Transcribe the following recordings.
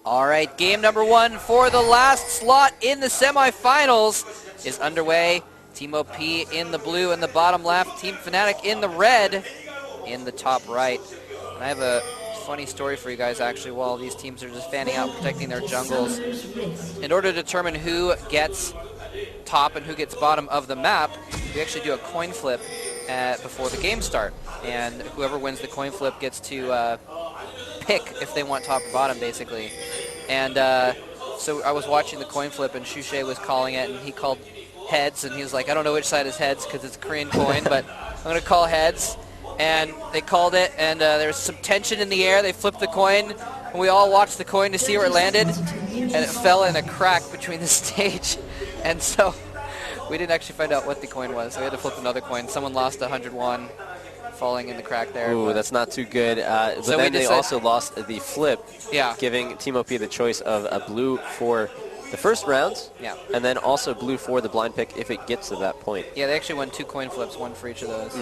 All right, game number 1 for the last slot in the semifinals is underway. Team OP in the blue in the bottom left, Team Fnatic in the red in the top right. And I have a funny story for you guys actually while these teams are just fanning out protecting their jungles. In order to determine who gets top and who gets bottom of the map, we actually do a coin flip before the game start. And whoever wins the coin flip gets to pick if they want top or bottom, basically. And so I was watching the coin flip, and Shushay was calling it, and he called heads, and he was like, I don't know which side is heads because it's a Korean coin, but I'm going to call heads. And they called it, and there was some tension in the air. They flipped the coin, and we all watched the coin to see where it landed, and it fell in a crack between the stage. And so we didn't actually find out what the coin was, so we had to flip another coin. Someone lost 101. Falling in the crack there. Ooh, that's not too good. But so then they also lost the flip, giving Team OP the choice of a blue for the first round, and then also blue for the blind pick if it gets to that point. Yeah, they actually won 2 coin flips, one for each of those.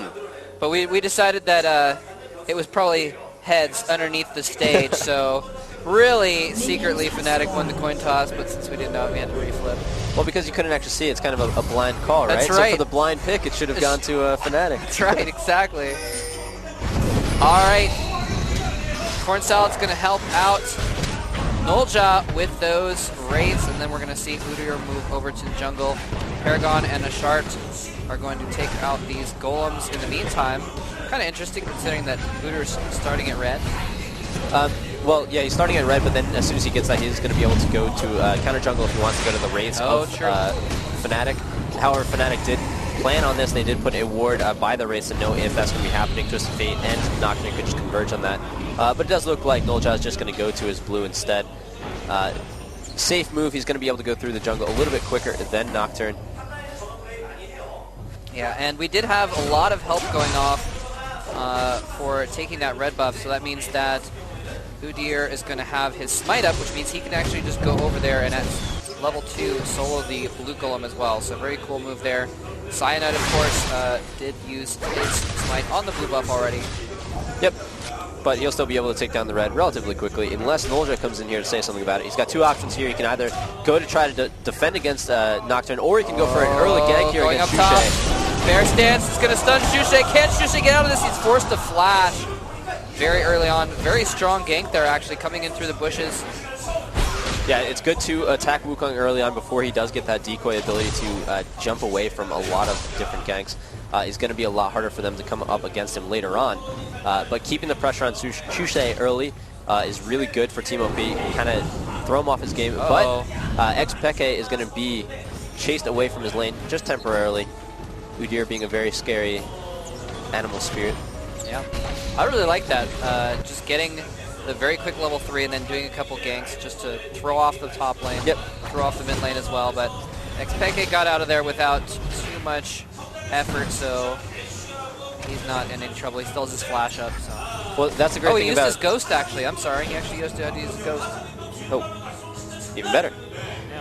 But we decided that it was probably heads underneath the stage, so really secretly Fnatic won the coin toss, but since we didn't know it, we had to reflip. Well, because you couldn't actually see it, it's kind of a blind call, right? That's right. So for the blind pick, it should have gone to Fnatic. That's right, exactly. All right, Corn Salad's going to help out Nolja with those wraiths, and then we're going to see Udyr move over to the jungle. Paragon and Ashart are going to take out these golems in the meantime. Kind of interesting considering that Udyr's starting at red. Well, yeah, he's starting at red, but then as soon as he gets that, he's going to be able to go to counter jungle if he wants to go to the wraiths of Fnatic. However, Fnatic did plan on this. They did put a ward by the wraiths to know if that's going to be happening. Twisted Fate and Nocturne could just converge on that. But it does look like Nolja is just going to go to his blue instead. Safe move. He's going to be able to go through the jungle a little bit quicker than Nocturne. Yeah, and we did have a lot of help going off for taking that red buff, so that means that Udyr is going to have his smite up, which means he can actually just go over there and at level 2 solo the blue golem as well. So very cool move there. Cyanide, of course, did use his smite on the blue buff already. Yep, but he'll still be able to take down the red relatively quickly, unless Nolja comes in here to say something about it. He's got 2 options here. He can either go to try to defend against Nocturne, or he can go for an early gank here against Shushay. Fair stance is going to stun Shushay. Can't Shushay get out of this? He's forced to flash very early on. Very strong gank there, actually, coming in through the bushes. Yeah, it's good to attack Wukong early on before he does get that decoy ability to jump away from a lot of different ganks. It's going to be a lot harder for them to come up against him later on. But keeping the pressure on Shushay early is really good for Team OP. Kind of throw him off his game. But Xpeke is going to be chased away from his lane just temporarily. Udyr being a very scary animal spirit. Yeah, I really like that. Just getting the very quick level 3 and then doing a couple ganks just to throw off the top lane, throw off the mid lane as well. But Xpeke got out of there without too much effort, so he's not in any trouble. He still has his flash up. So. Well, that's a great thing he about... used his ghost, actually. I'm sorry. He actually used to use his ghost. Oh, even better.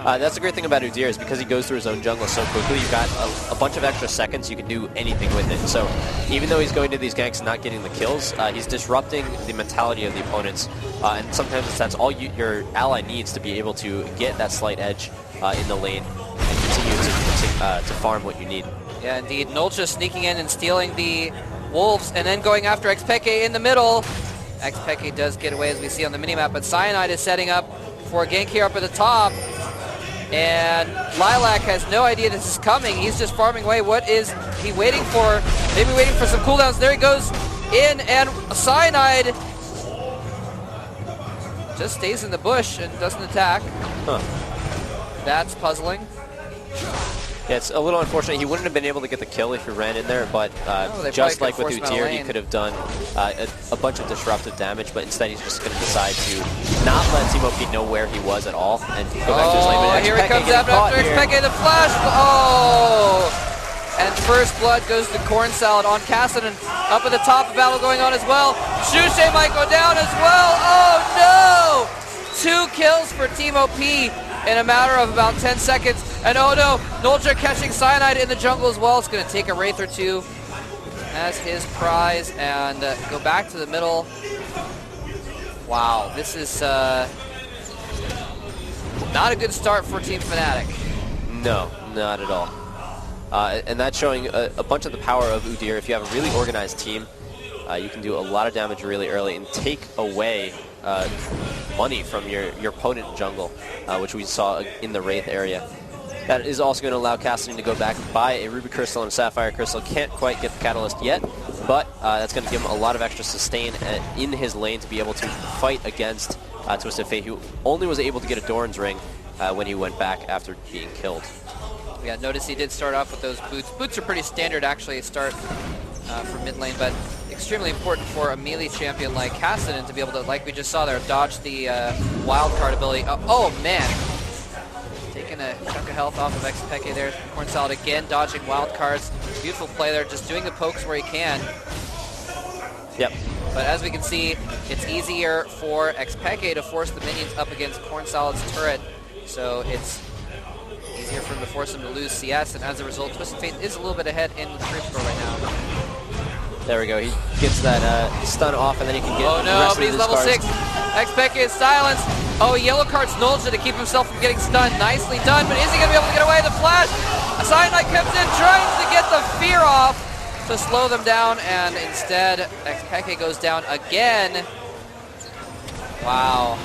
That's the great thing about Udyr is because he goes through his own jungle so quickly, you've got a bunch of extra seconds, you can do anything with it. So even though he's going to these ganks and not getting the kills, he's disrupting the mentality of the opponents. And sometimes that's all your ally needs to be able to get that slight edge in the lane and continue to farm what you need. Yeah, indeed. Nolja sneaking in and stealing the wolves and then going after Xpeke in the middle. Xpeke does get away as we see on the minimap, but Cyanide is setting up for a gank here up at the top. And Lilac has no idea this is coming. He's just farming away. What is he waiting for? Maybe waiting for some cooldowns. There he goes in, and Cyanide just stays in the bush and doesn't attack. That's puzzling. Yeah, it's a little unfortunate. He wouldn't have been able to get the kill if he ran in there, but just like with Udyr, he could have done a bunch of disruptive damage, but instead he's just going to decide to not let Team OP know where he was at all and go back to his lane. But here he comes after Xpeke, the flash! And first blood goes to Corn Salad on Kassadin. Up at the top, a battle going on as well. Shushay might go down as well. Oh no! 2 kills for Team OP in a matter of about 10 seconds. And oh no, Nolja catching Cyanide in the jungle as well. It's going to take a Wraith or 2 as his prize and go back to the middle. Wow, this is Not a good start for Team Fnatic. No, not at all. And that's showing a bunch of the power of Udyr. If you have a really organized team, you can do a lot of damage really early and take away money from your opponent jungle, which we saw in the Wraith area. That is also going to allow Kassadin to go back and buy a Ruby Crystal and a Sapphire Crystal. Can't quite get the Catalyst yet, but that's going to give him a lot of extra sustain in his lane to be able to fight against Twisted Fate, who only was able to get a Doran's Ring when he went back after being killed. Yeah, notice he did start off with those boots. Boots are pretty standard, actually, start from mid lane, but extremely important for a melee champion like Kassadin to be able to, like we just saw there, dodge the wild card ability. Oh, man. Taking a chunk of health off of XPeke there. Corn Salad again, dodging wild cards. Beautiful play there, just doing the pokes where he can. Yep. But as we can see, it's easier for XPeke to force the minions up against Corn Salad's turret. So it's easier for him to force him to lose CS, and as a result, Twisted Fate is a little bit ahead in the creep score right now. There we go. He gets that stun off, and then he can get oh the no, rest but of he's his level cards. 6. XPeke is silenced. Oh, yellow card's Nolja to keep himself from getting stunned. Nicely done, but is he going to be able to get away? The flash! Cyanide comes in, tries to get the fear off to slow them down, and instead, XPeke goes down again. Wow.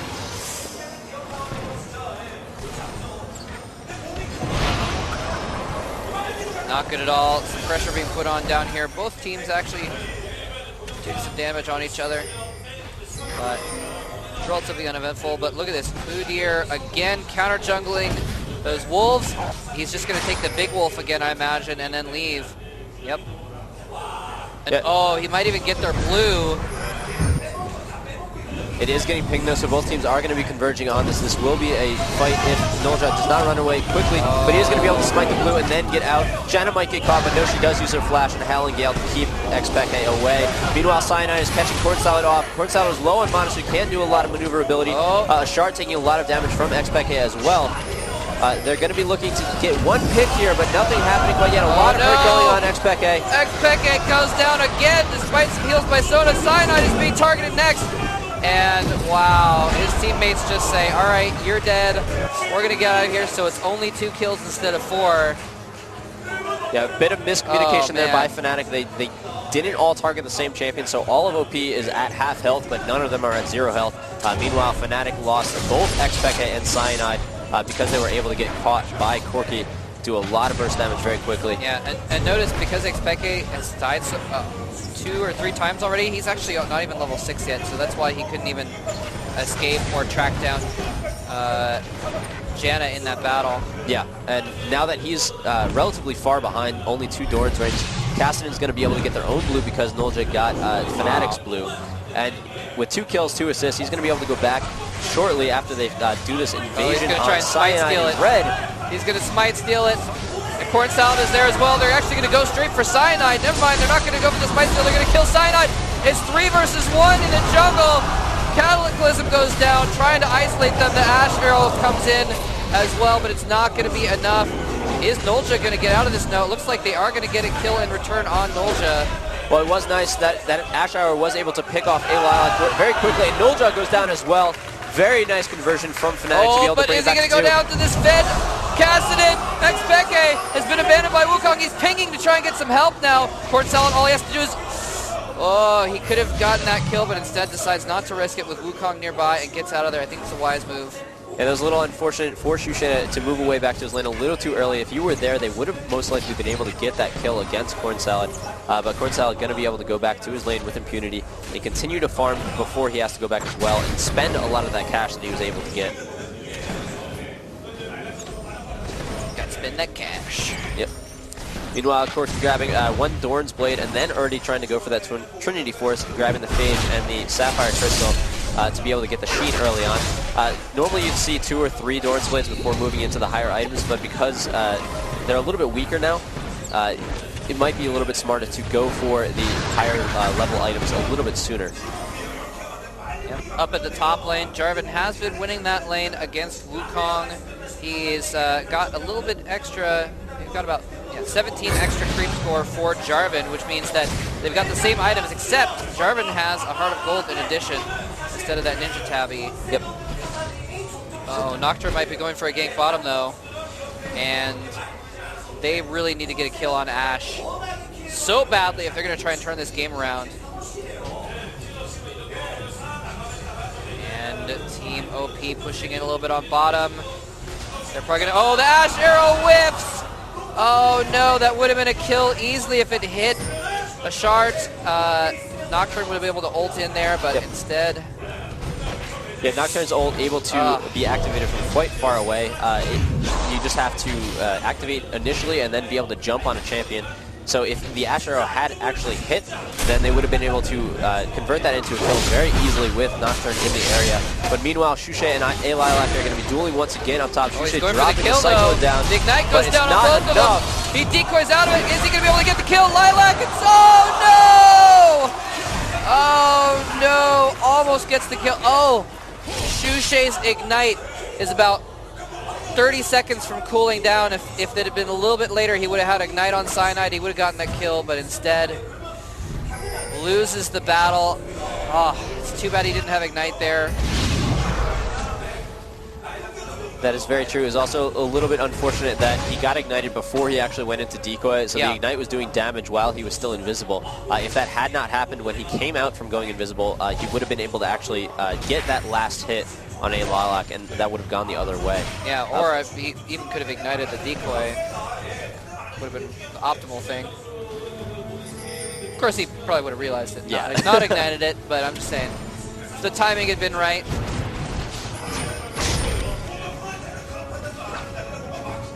Not good at all. Some pressure being put on down here. Both teams actually doing some damage on each other, but it's relatively uneventful. But look at this. Udyr again counter jungling those wolves. He's just going to take the big wolf again, I imagine, and then leave. Yep. And yeah. Oh, he might even get their blue. It is getting pinged though, so both teams are going to be converging on this. This will be a fight if Nolja does not run away quickly, but he is going to be able to smite the blue and then get out. Janna might get caught, but no, she does use her flash and Howling Gale to keep XPeke away. Meanwhile, Cyanide is catching Corn Salad off. Corn Salad is low on mana, so he can't do a lot of maneuverability. Shard taking a lot of damage from XPeke as well. They're going to be looking to get one pick here, but nothing happening quite yet. A lot of hurt going on XPeke. XPeke goes down again despite some heals by Sona. Cyanide is being targeted next. And wow, his teammates just say, all right, you're dead. We're going to get out of here. So it's only 2 kills instead of 4. Yeah, a bit of miscommunication there by Fnatic. They didn't all target the same champion, so all of OP is at half health, but none of them are at 0 health. Meanwhile, Fnatic lost both XPeke and Cyanide because they were able to get caught by Corki, do a lot of burst damage very quickly. Yeah, and notice because XPeke has died 2 or 3 times already, he's actually not even level 6 yet, so that's why he couldn't even escape or track down Janna in that battle. Yeah, and now that he's relatively far behind, only 2 Doran's range, Kassadin's going to be able to get their own blue because Nolja got Fnatic's blue. And with 2 kills, 2 assists, he's going to be able to go back shortly after they do this invasion. He's going to try and smite steal it. Red. He's going to smite steal it. And Corn Salad is there as well. They're actually going to go straight for Cyanide. Never mind, they're not going to go for the smite steal. They're going to kill Cyanide. It's 3 versus 1 in the jungle. Cataclysm goes down, trying to isolate them. The Ashe arrow comes in as well, but it's not going to be enough. Is Nolja going to get out of this? No, it looks like they are going to get a kill in return on Nolja. Well, it was nice that Ashe arrow was able to pick off a Lilac very quickly, and Nolja goes down as well. Very nice conversion from Fnatic to be able to bring it back to 2. But is he going to go down to this Fed? Kassadin, XPeke has been abandoned by Wukong. He's pinging to try and get some help now. Corn Salad, all he has to do is... Oh, he could have gotten that kill, but instead decides not to risk it with Wukong nearby and gets out of there. I think it's a wise move. Yeah, it was a little unfortunate for Shen to move away back to his lane a little too early. If you were there, they would have most likely been able to get that kill against Corn Salad. But Corn Salad going to be able to go back to his lane with impunity and continue to farm before he has to go back as well and spend a lot of that cash that he was able to get. Got to spend that cash. Yep. Meanwhile, Corki grabbing 1 Doran's Blade and then already trying to go for that Trinity Force, grabbing the Phage and the Sapphire Crystal to be able to get the Sheen early on. Normally you'd see 2 or 3 Doran's Blades before moving into the higher items, but because they're a little bit weaker now, it might be a little bit smarter to go for the higher level items a little bit sooner. Yep. Up at the top lane, Jarvan has been winning that lane against Wukong. He's got a little bit extra, he's got about 17 extra creep score for Jarvan, which means that they've got the same items, except Jarvan has a Heart of Gold in addition, instead of that Ninja Tabby. Yep. Oh, Nocturne might be going for a gank bottom though. And they really need to get a kill on Ashe so badly if they're going to try and turn this game around. And Team OP pushing in a little bit on bottom. They're probably going to... Oh, the Ashe arrow whiffs! Oh no, that would have been a kill easily if it hit a shard. Nocturne would have been able to ult in there, but instead... Yeah, Nocturne's ult able to be activated from quite far away. You just have to activate initially and then be able to jump on a champion. So if the Ashe arrow had actually hit, then they would have been able to convert that into a kill very easily with Nocturne in the area. But meanwhile, Shushe and A Lilac are going to be dueling once again up top. Shushe dropping the cyclone down. The Ignite goes down on both of them. He decoys out of it. Is he going to be able to get the kill? Lilac, it's... Oh no! Oh no! Almost gets the kill. Oh! Shushe's Ignite is about 30 seconds from cooling down. If it had been a little bit later, he would have had Ignite on Cyanide. He would have gotten that kill, but instead loses the battle. Oh, it's too bad he didn't have Ignite there. That is very true. It was also a little bit unfortunate that he got ignited before he actually went into decoy, so the Ignite was doing damage while he was still invisible. If that had not happened when he came out from going invisible, he would have been able to actually get that last hit on a Lilac, and that would have gone the other way. Yeah, or if he even could have ignited the decoy, would have been the optimal thing. Of course, he probably would have realized it. Yeah. Not ignited it, but I'm just saying, if the timing had been right.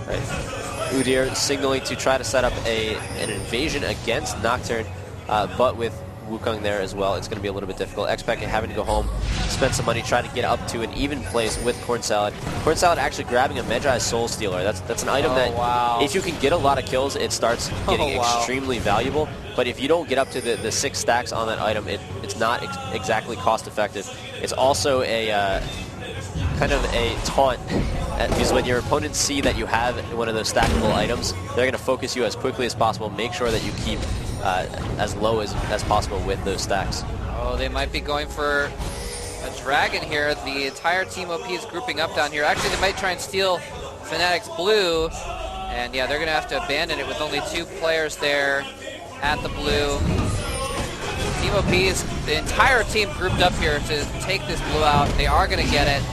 Right. Udyr signaling to try to set up an invasion against Nocturne, but with Wukong there as well, it's going to be a little bit difficult. Xpec having to go home, spend some money, try to get up to an even place with Corn Salad. Corn Salad actually grabbing a Medjai's Soul Stealer. That's an item that if you can get a lot of kills, it starts getting extremely valuable. But if you don't get up to the 6 stacks on that item, it's not exactly cost effective. It's also a kind of a taunt, because when your opponents see that you have one of those stackable items, they're going to focus you as quickly as possible, make sure that you keep as low as possible with those stacks. Oh, they might be going for a dragon here. The entire Team OP is grouping up down here. Actually, they might try and steal Fnatic's blue, and yeah, they're going to have to abandon it with only 2 players there at the blue. Team OP is the entire team grouped up here to take this blue out. They are going to get it.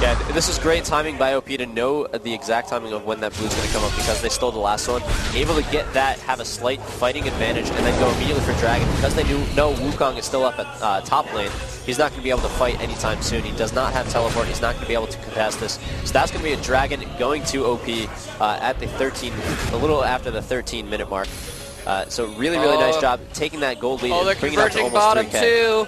Yeah, this is great timing by OP to know the exact timing of when that blue is going to come up, because they stole the last one. Able to get that, have a slight fighting advantage, and then go immediately for Dragon. Because they know Wukong is still up at top lane, he's not going to be able to fight anytime soon. He does not have teleport. He's not going to be able to contest this. So that's going to be a Dragon going to OP at the a little after the 13-minute mark. So really nice job taking that gold lead and bringing it up to almost 3K. Bottom 2.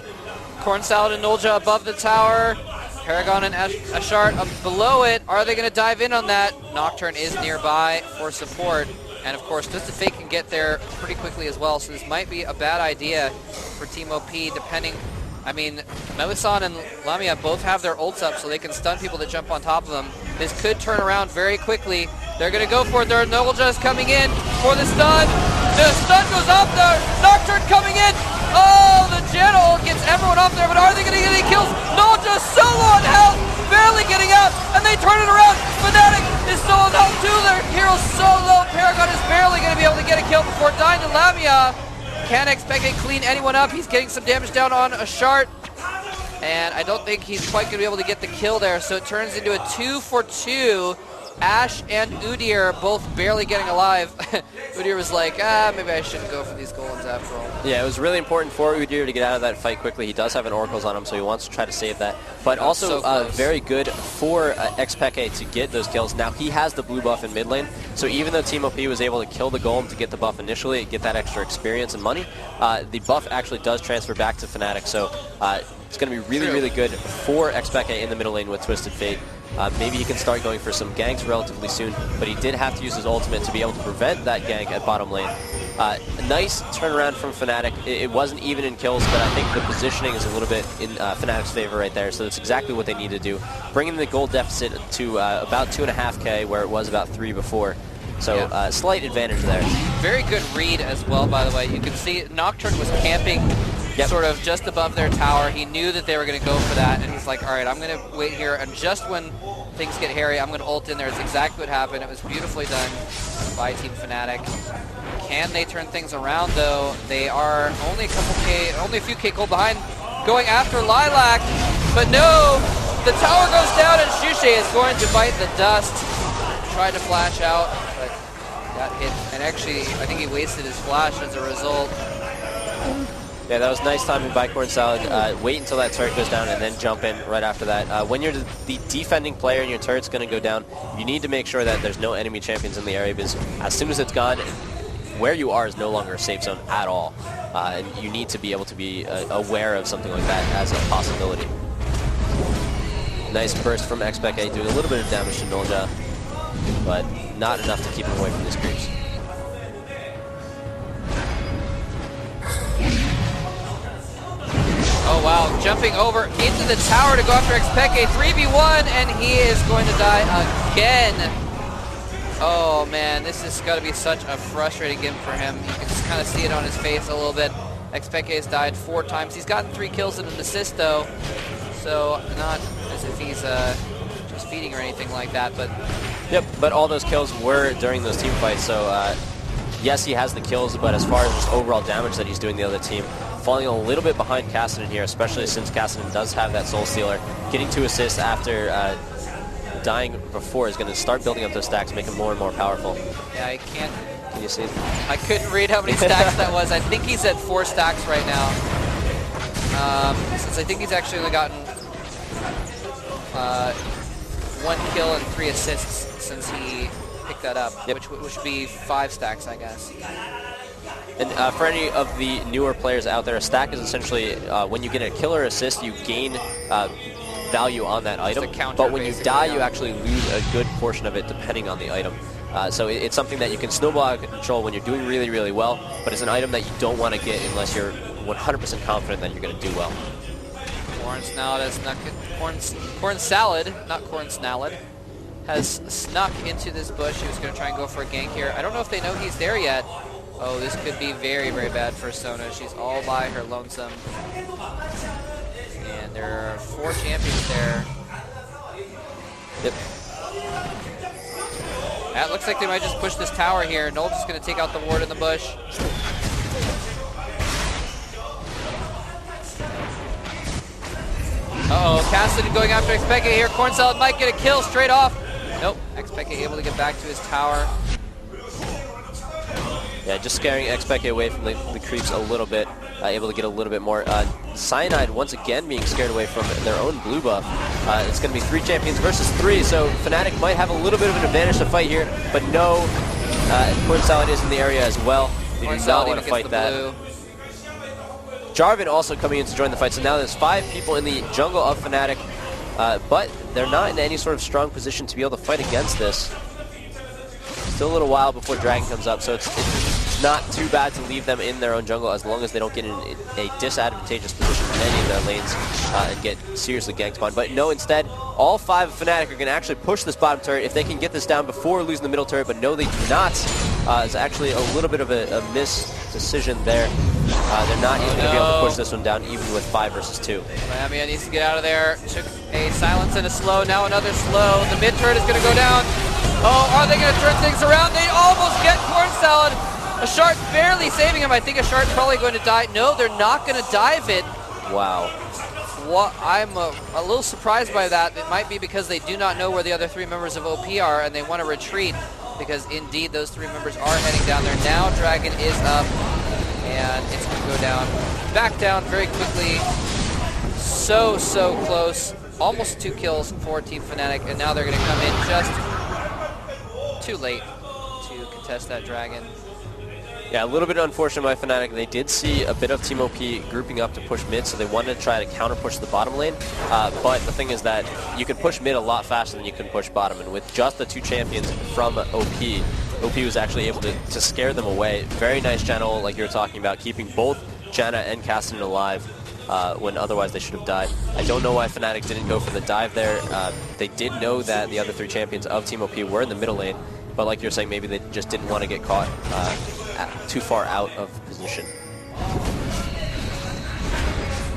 Corn Salad and Nolja above the tower. Paragon and Ashart up below it. Are they going to dive in on that? Nocturne is nearby for support. And of course, just the fake can get there pretty quickly as well. So this might be a bad idea for Team OP, depending... I mean, Melisande and Lamia both have their ults up, so they can stun people that jump on top of them. This could turn around very quickly. They're going to go for it. Their Nolja is coming in for the stun. The stun goes off there. Nocturne coming in. Oh, the Janna ult gets everyone off there, but are they going to get any kills? Nolja solo on health, barely getting out, and they turn it around. Fnatic is solo on health too. Their hero's so low. Paragon is barely going to be able to get a kill before dying to Lamia. Can't expect to clean anyone up. He's getting some damage down on Ashart, and I don't think he's quite going to be able to get the kill there, so it turns into a 2-for-2. Ashe and Udyr both barely getting alive. Udyr was like, maybe I shouldn't go for these golds after all. Yeah, it was really important for Udyr to get out of that fight quickly. He does have an Oracles on him, so he wants to try to save that. But also very good for Xpeke to get those kills. Now, he has the blue buff in mid lane, so even though Team OP was able to kill the Golem to get the buff initially, get that extra experience and money, the buff actually does transfer back to Fnatic. So it's going to be really good for Xpeke in the middle lane with Twisted Fate. Maybe he can start going for some ganks relatively soon, but he did have to use his ultimate to be able to prevent that gank at bottom lane. A nice turnaround from Fnatic. It wasn't even in kills, but I think the positioning is a little bit in Fnatic's favor right there, so that's exactly what they need to do. Bringing the gold deficit to about 2.5k, where it was about 3 before. So slight advantage there. Very good read as well, by the way. You can see Nocturne was camping sort of just above their tower. He knew that they were going to go for that, and he's like, all right, I'm going to wait here, and just when things get hairy, I'm going to ult in there. It's exactly what happened. It was beautifully done by Team Fnatic. Can they turn things around, though? They are only a few K gold behind, going after Lilac, but no! The tower goes down, and Xuxe is going to bite the dust. Tried to flash out, but got hit, and actually, I think he wasted his flash as a result. Yeah, that was nice timing by Corn Salad. Wait until that turret goes down and then jump in right after that. When you're the defending player and your turret's going to go down, you need to make sure that there's no enemy champions in the area, because as soon as it's gone, where you are is no longer a safe zone at all. And you need to be able to be aware of something like that as a possibility. Nice burst from Xpeke, doing a little bit of damage to Nolja, but not enough to keep him away from these creeps. Oh wow, jumping over into the tower to go after Xpeke, 3v1, and he is going to die again. Oh man, this is going to be such a frustrating game for him. You can just kind of see it on his face a little bit. Xpeke has died 4 times. He's gotten 3 kills and an assist though, so not as if he's just feeding or anything like that. But yep, but all those kills were during those team fights, so yes, he has the kills, but as far as just overall damage that he's doing the other team, falling a little bit behind Kassadin here, especially since Kassadin does have that Soul Stealer. Getting 2 assists after dying before is going to start building up those stacks, make him more and more powerful. Yeah, I can't. Can you see? I couldn't read how many stacks that was. I think he's at 4 stacks right now. Since I think he's actually only gotten 1 kill and 3 assists since he picked that up, yep. which would be 5 stacks, I guess. And for any of the newer players out there, a stack is essentially when you get a kill or assist, you gain value on that item. But when you die, you actually lose a good portion of it depending on the item. So it's something that you can snowball out of control when you're doing really, really well, but it's an item that you don't want to get unless you're 100% confident that you're going to do well. Corn Salad, not Corn Snallad, has snuck into this bush. He was going to try and go for a gank here. I don't know if they know he's there yet. Oh, this could be very, very bad for Sona. She's all by her lonesome. And there are 4 champions there. Yep. That looks like they might just push this tower here. Nol's just going to take out the ward in the bush. Uh-oh, Kassadin going after Xpeke here. Corn Salad might get a kill straight off. Nope, Xpeke able to get back to his tower. Yeah, just scaring Xpeke away from the creeps a little bit, able to get a little bit more. Cyanide once again being scared away from their own blue buff. It's going to be 3 champions versus 3, so Fnatic might have a little bit of an advantage to fight here, but no, Corn Salad is in the area as well. They do not want to fight that. Blue. Jarvan also coming in to join the fight, so now there's 5 people in the jungle of Fnatic, but they're not in any sort of strong position to be able to fight against this. Still a little while before Dragon comes up, so it's not too bad to leave them in their own jungle as long as they don't get in a disadvantageous position in any of their lanes and get seriously ganked upon. But no, instead, all 5 of Fnatic are going to actually push this bottom turret if they can get this down before losing the middle turret, but no, they do not. It's actually a little bit of a mis-decision there. They're not even going to be able to push this one down, even with 5 versus 2. Miami needs to get out of there. Took a silence and a slow, now another slow. The mid turret is going to go down. Oh, are they going to turn things around? They almost get Corn Salad. Ashard barely saving him. I think Ashard's probably going to die. No, they're not going to dive it. Wow. What, I'm a little surprised by that. It might be because they do not know where the other 3 members of OP are and they want to retreat, because indeed those 3 members are heading down there. Now Dragon is up and it's going to go down. Back down very quickly. So close. Almost 2 kills for Team Fnatic, and now they're going to come in just too late to contest that Dragon. Yeah, a little bit unfortunate by Fnatic. They did see a bit of Team OP grouping up to push mid, so they wanted to try to counter-push the bottom lane. But the thing is that you can push mid a lot faster than you can push bottom, and with just the 2 champions from OP was actually able to scare them away. Very nice channel, like you were talking about, keeping both Janna and Kassadin alive when otherwise they should have died. I don't know why Fnatic didn't go for the dive there. They did know that the other 3 champions of Team OP were in the middle lane, but like you're saying, maybe they just didn't want to get caught too far out of position.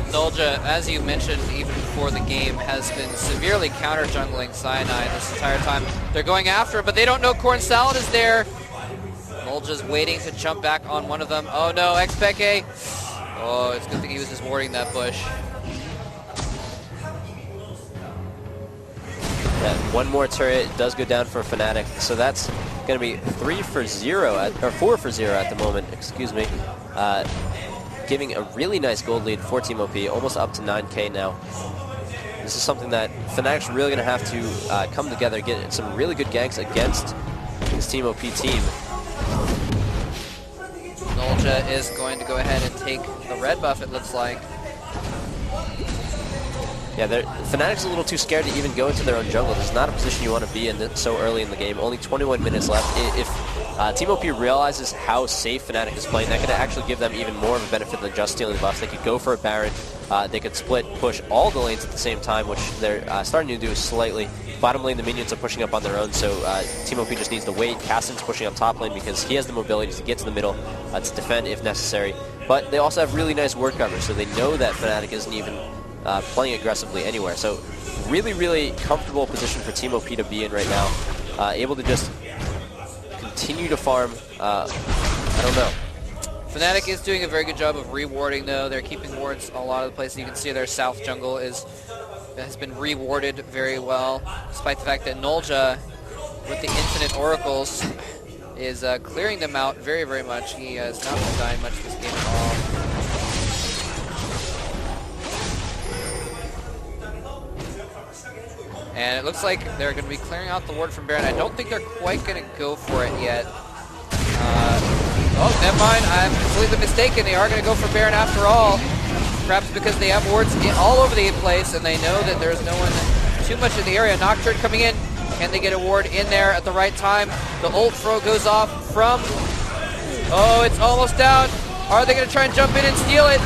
Nolja, as you mentioned even before the game, has been severely counter-jungling Cyanide this entire time. They're going after it, but they don't know Corn Salad is there. Nolja's waiting to jump back on one of them. Oh no, Xpeke. Oh, it's a good thing he was just warding that bush. Yeah, one more turret does go down for Fnatic, so that's going to be 4 for 0 at the moment, excuse me. Giving a really nice gold lead for Team OP, almost up to 9K now. This is something that Fnatic's really going to have to come together, get some really good ganks against this Team OP team. Nolja is going to go ahead and take the red buff, it looks like. Yeah, Fnatic's a little too scared to even go into their own jungle. This is not a position you want to be in so early in the game. Only 21 minutes left. If Team OP realizes how safe Fnatic is playing, that could actually give them even more of a benefit than just stealing buffs. They could go for a Baron. They could split push all the lanes at the same time, which they're starting to do slightly. Bottom lane, the minions are pushing up on their own, so Team OP just needs to wait. Kassadin's pushing up top lane because he has the mobility to get to the middle to defend if necessary. But they also have really nice ward coverage, so they know that Fnatic isn't even playing aggressively anywhere. So really, really comfortable position for Team OP to be in right now. Able to just continue to farm. I don't know. Fnatic is doing a very good job of rewarding, though. They're keeping wards a lot of the places. You can see their south jungle has been rewarded very well, despite the fact that Nolja, with the infinite oracles, is clearing them out very, very much. He has not been dying much this game at all. And it looks like they're going to be clearing out the ward from Baron. I don't think they're quite going to go for it yet. Oh, never mind. I'm completely mistaken. They are going to go for Baron after all. Perhaps because they have wards all over the place and they know that there's no one too much in the area. Nocturne coming in. Can they get a ward in there at the right time? The ult throw goes off from... Oh, it's almost down. Are they going to try and jump in and steal it?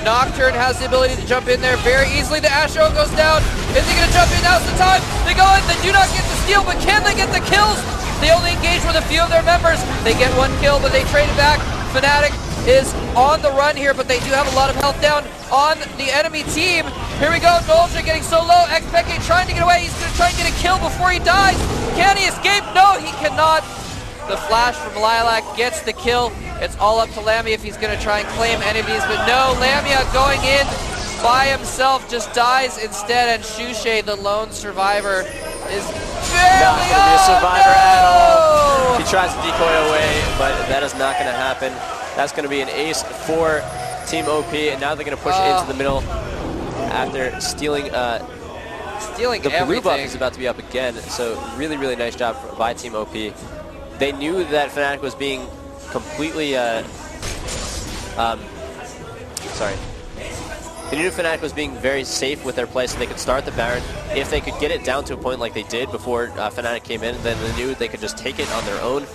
Nocturne has the ability to jump in there very easily. The Ashe goes down. Is he going to jump in? Now's the time. They go in. They do not get the steal, but can they get the kills? They only engage with a few of their members. They get one kill, but they trade it back. Fnatic is on the run here, but they do have a lot of health down on the enemy team. Here we go. Nolja getting so low. Xpeke trying to get away. He's going to try and get a kill before he dies. Can he escape? No, he cannot. The flash from Lilac gets the kill. It's all up to Lamia if he's going to try and claim any of these, but no, Lamia going in by himself just dies instead, and Shushe, the lone survivor, is barely not going to be a survivor at all. He tries to decoy away, but that is not going to happen. That's going to be an ace for Team OP, and now they're going to push into the middle after stealing the blue buff is about to be up again, so really, really nice job by Team OP. They knew that Fnatic was being completely, They knew Fnatic was being very safe with their play, so they could start the Baron. If they could get it down to a point like they did before Fnatic came in, then they knew they could just take it on their own.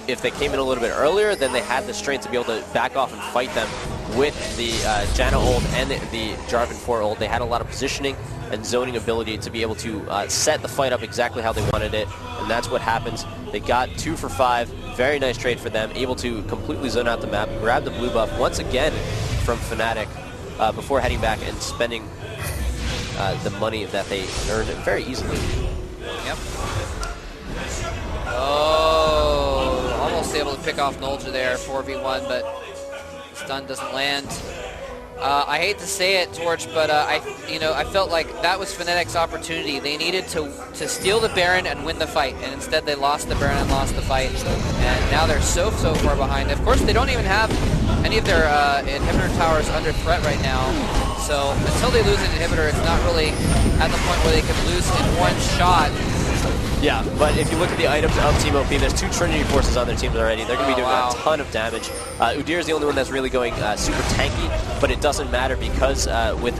If they came in a little bit earlier, then they had the strength to be able to back off and fight them with the Janna ult and the Jarvan 4 ult. They had a lot of positioning and zoning ability to be able to set the fight up exactly how they wanted it, and that's what happens. They got 2 for 5, very nice trade for them, able to completely zone out the map, grab the blue buff once again from Fnatic before heading back and spending the money that they earned very easily. Yep. Oh, almost able to pick off Nolja there, 4v1, but stun doesn't land. I hate to say it, Torch, but I felt like that was Fnatic's opportunity. They needed to steal the Baron and win the fight, and instead they lost the Baron and lost the fight. And now they're so far behind. Of course, they don't even have any of their inhibitor towers under threat right now. So until they lose an inhibitor, it's not really at the point where they can lose in one shot. Yeah, but if you look at the items of Team OP, there's 2 Trinity Forces on their teams already. They're going to be doing a ton of damage. Udyr is the only one that's really going super tanky, but it doesn't matter because with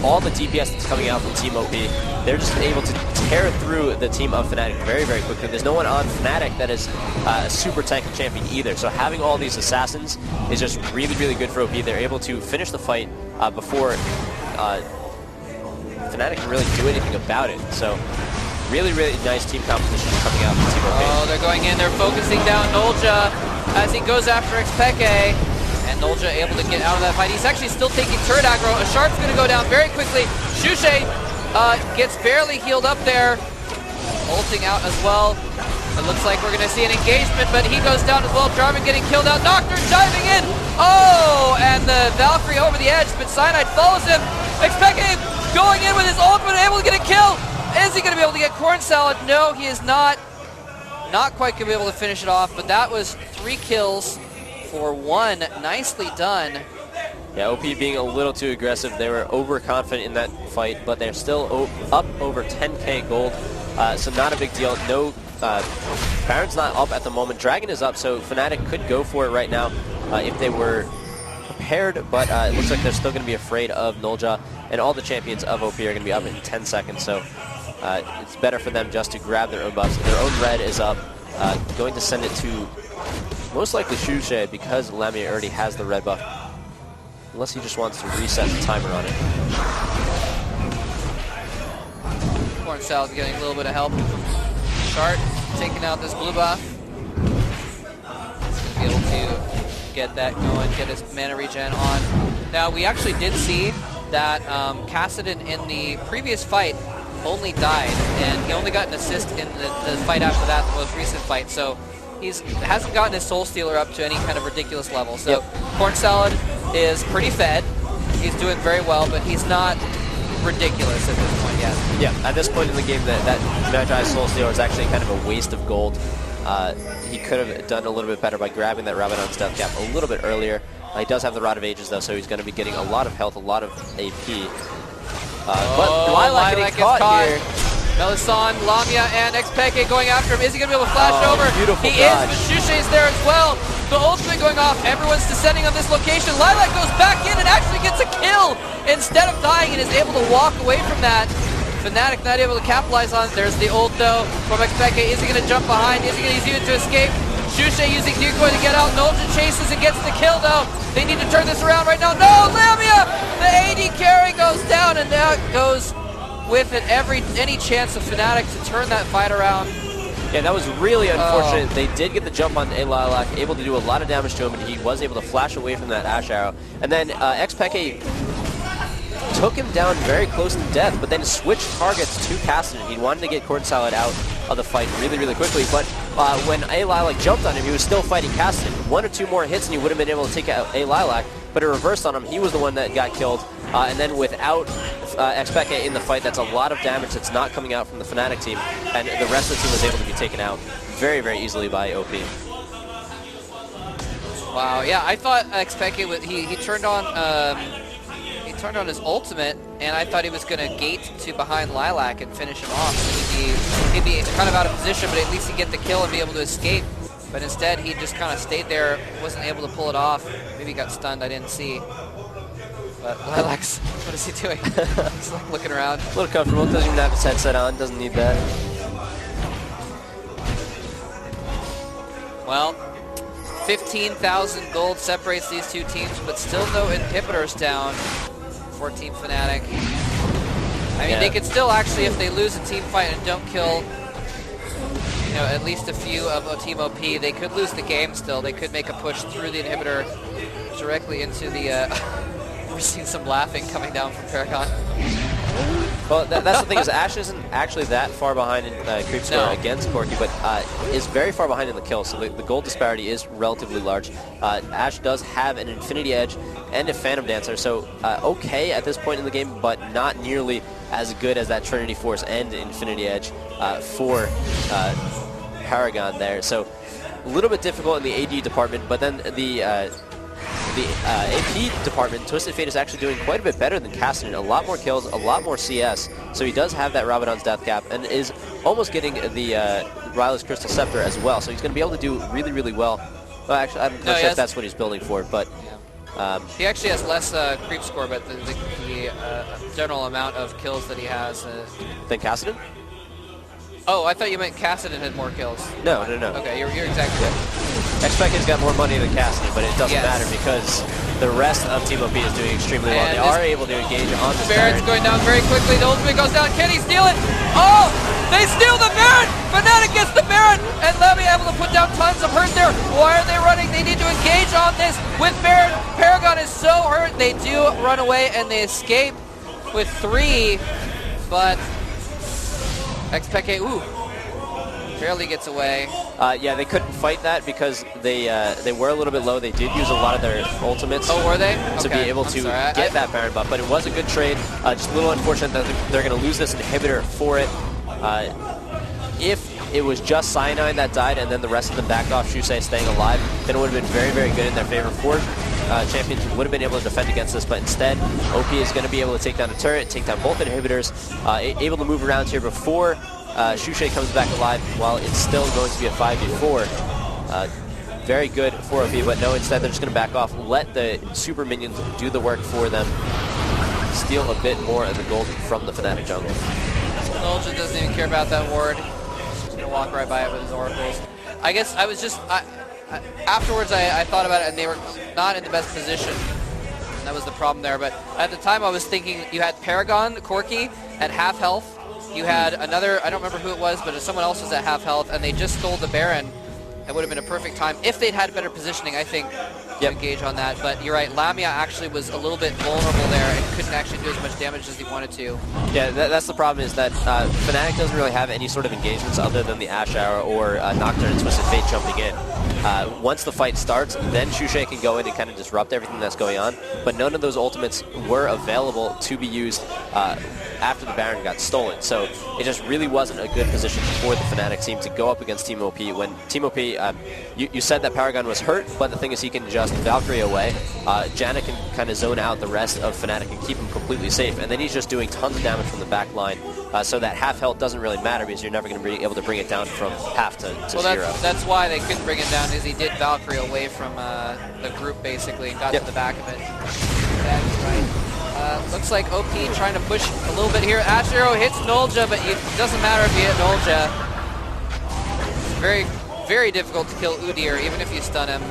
all the DPS that's coming out from Team OP, they're just able to tear through the team of Fnatic very, very quickly. There's no one on Fnatic that is a super tanky champion either, so having all these assassins is just really, really good for OP. They're able to finish the fight before Fnatic can really do anything about it. So really, really nice team composition coming out from Team OP. Oh, they're going in. They're focusing down Nolja as he goes after Xpeke. And Nolja able to get out of that fight. He's actually still taking turret aggro. A Sharp's going to go down very quickly. Shushe gets barely healed up there. Ulting out as well. It looks like we're going to see an engagement, but he goes down as well. Jarvan getting killed out. Nocturne diving in. Oh, and the Valkyrie over the edge, but Cyanide follows him. Expecting going in with his ult, but able to get a kill. Is he going to be able to get Corn Salad? No, he is not. Not quite going to be able to finish it off, but that was 3 kills for 1. Nicely done. Yeah, OP being a little too aggressive. They were overconfident in that fight, but they're still up over 10k gold, so not a big deal. No, Baron's not up at the moment. Dragon is up, so Fnatic could go for it right now if they were prepared, but it looks like they're still going to be afraid of Nolja, and all the champions of OP are going to be up in 10 seconds, so it's better for them just to grab their own buffs. Their own red is up, going to send it to most likely Shushe because Lamia already has the red buff. Unless he just wants to reset the timer on it. Corn Salad getting a little bit of help from Shart, taking out this blue buff. He's going to be able to get that going, get his mana regen on. Now, we actually did see that Kassadin in the previous fight only died, and he only got an assist in the fight after that, the most recent fight. So he hasn't gotten his Soul Stealer up to any kind of ridiculous level. So Corn Salad is pretty fed. He's doing very well, but he's not ridiculous at this point yet. Yeah, at this point in the game, that Magi Soul Stealer is actually kind of a waste of gold. He could have done a little bit better by grabbing that Rabadon's Death Cap a little bit earlier. He does have the Rod of Ages, though, so he's going to be getting a lot of health, a lot of AP. But Lilac getting caught here. Melisson, Lamia, and Xpeke going after him. Is he going to be able to flash over? Beautiful He dodge. is, but Shushe is there as well. The ultimate going off. Everyone's descending on this location. Lilac goes back in and actually gets a kill instead of dying and is able to walk away from that. Fnatic not able to capitalize on it. There's the ult though from Xpeke. Is he going to jump behind? Is he going to use it to escape? Shushe using decoy to get out. Nolja chases and gets the kill though. They need to turn this around right now. No, Lamia! The AD carry goes down, and that goes with it any chance of Fnatic to turn that fight around. Yeah, that was really unfortunate. They did get the jump on a Lilac, able to do a lot of damage to him, and he was able to flash away from that Ashe arrow. And then Xpeke took him down very close to death, but then switched targets to Kassadin. He wanted to get Corn Salad out of the fight really, really quickly, but when a Lilac jumped on him, he was still fighting Kassadin. 1 or 2 more hits and he would have been able to take out a Lilac, but it reversed on him. He was the one that got killed, and then without Xpeke in the fight, that's a lot of damage that's not coming out from the Fnatic team, and the rest of the team was able to be taken out very, very easily by OP. Wow, yeah, I thought Xpeke he turned on his ultimate, and I thought he was going to gate to behind Lilac and finish him off. So he'd be kind of out of position, but at least he'd get the kill and be able to escape. But instead, he just kind of stayed there, wasn't able to pull it off. Maybe he got stunned, I didn't see. But Lilac's, what is he doing? He's like looking around. A little comfortable, doesn't even have his headset on, doesn't need that. Well, 15,000 gold separates these two teams, but still no inhibitors down for Team Fnatic. I mean, they could still actually, if they lose a team fight and don't kill, you know, at least a few of Team OP, they could lose the game still. They could make a push through the inhibitor directly into the... We're seeing some laughing coming down from Paragon. Well, that's the thing, is Ashe isn't actually that far behind in creep score against Corki, but is very far behind in the kills, so the gold disparity is relatively large. Ashe does have an Infinity Edge and a Phantom Dancer, so okay at this point in the game, but not nearly as good as that Trinity Force and Infinity Edge for Paragon there. So a little bit difficult in the AD department, but then the AP department, Twisted Fate is actually doing quite a bit better than Kassadin. A lot more kills, a lot more CS. So he does have that Rabadon's Death Cap and is almost getting the Ryla's Crystal Scepter as well. So he's going to be able to do really, really well. Well, actually, I'm not sure if that's what he's building for, but... he actually has less creep score, but the general amount of kills that he has... Than Kassadin? Oh, I thought you meant Kassadin had more kills. No. Okay, you're exactly right. Xpec's got more money than Kassadin, but it doesn't Yes. matter because the rest of Team OP is doing extremely well. And They are able to engage on this Baron's Baron. going down very quickly. The ultimate goes down. Can he steal it? Oh! They steal the Baron! Fnatic gets the Baron! And Levy able to put down tons of hurt there. Why are they running? They need to engage on this with Baron. Paragon is so hurt. They do run away and they escape with 3. But Xpec, ooh, barely gets away. Yeah, they couldn't fight that because they were a little bit low. They did use a lot of their ultimates. Oh, were they? To be able to get that Baron buff, but it was a good trade. Just a little unfortunate that they're going to lose this inhibitor for it. If it was just Cyanide that died and then the rest of them backed off, Shusei staying alive, then it would have been very, very good in their favor. 4 champions would have been able to defend against this, but instead, OP is going to be able to take down a turret, take down both inhibitors, able to move around here before Shusei comes back alive, while it's still going to be a 5v4. Very good for OP, but no, instead they're just going to back off, let the super minions do the work for them, steal a bit more of the gold from the Fnatic jungle. Nolja doesn't even care about that ward. He's going to walk right by it with his oracles. I guess I was just... afterwards, I thought about it, and they were not in the best position. And that was the problem there. But at the time, I was thinking you had Paragon, Corki, at half health. You had another, I don't remember who it was, but someone else was at half health, and they just stole the Baron. It would have been a perfect time if they'd had better positioning, I think, to engage on that. But you're right, Lamia actually was a little bit vulnerable there and couldn't actually do as much damage as he wanted to. Yeah, that's the problem, is that Fnatic doesn't really have any sort of engagements other than the Ashe Hour or Nocturne and Twisted Fate jumping in. Once the fight starts, then Shusei can go in and kind of disrupt everything that's going on, but none of those ultimates were available to be used after the Baron got stolen. So it just really wasn't a good position for the Fnatic team to go up against Team OP. When Team OP, you said that Paragon was hurt, but the thing is he can just Valkyrie away. Janna can kind of zone out the rest of Fnatic and keep him completely safe, and then he's just doing tons of damage from the back line, so that half health doesn't really matter because you're never going to be able to bring it down from half to 0. That's why they couldn't bring it down, is he did Valkyrie away from the group basically and got to the back of it. That's right. Looks like OP trying to push a little bit here. Ashe Arrow hits Nolja, but it doesn't matter if you hit Nolja. Very, very difficult to kill Udyr, even if you stun him.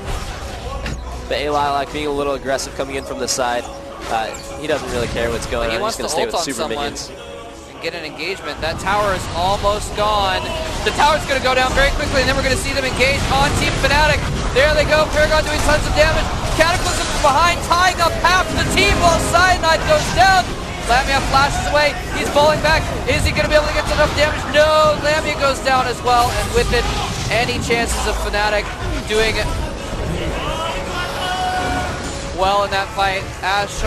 But Lilac being a little aggressive coming in from the side. He doesn't really care what's going on. He's going to stay with super minions. And get an engagement. That tower is almost gone. The tower's going to go down very quickly, and then we're going to see them engage on Team Fnatic. There they go. Paragon doing tons of damage. Cataclysm from behind, tying up half the team while Cyanide goes down. Lamia flashes away. He's falling back. Is he going to be able to get enough damage? No. Lamia goes down as well, and with it, any chances of Fnatic doing well in that fight. Ashe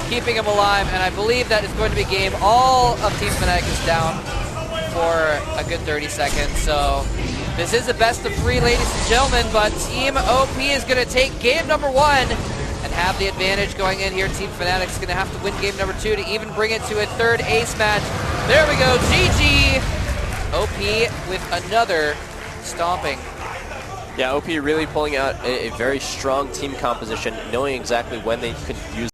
keeping him alive, and I believe that is going to be game. All of Team Fnatic is down for a good 30 seconds, so this is a best of 3, ladies and gentlemen, but Team OP is going to take game number 1 and have the advantage going in here. Team Fnatic is going to have to win game number 2 to even bring it to a 3rd ace match. There we go, GG! OP with another stomping. Yeah, OP really pulling out a very strong team composition, knowing exactly when they could use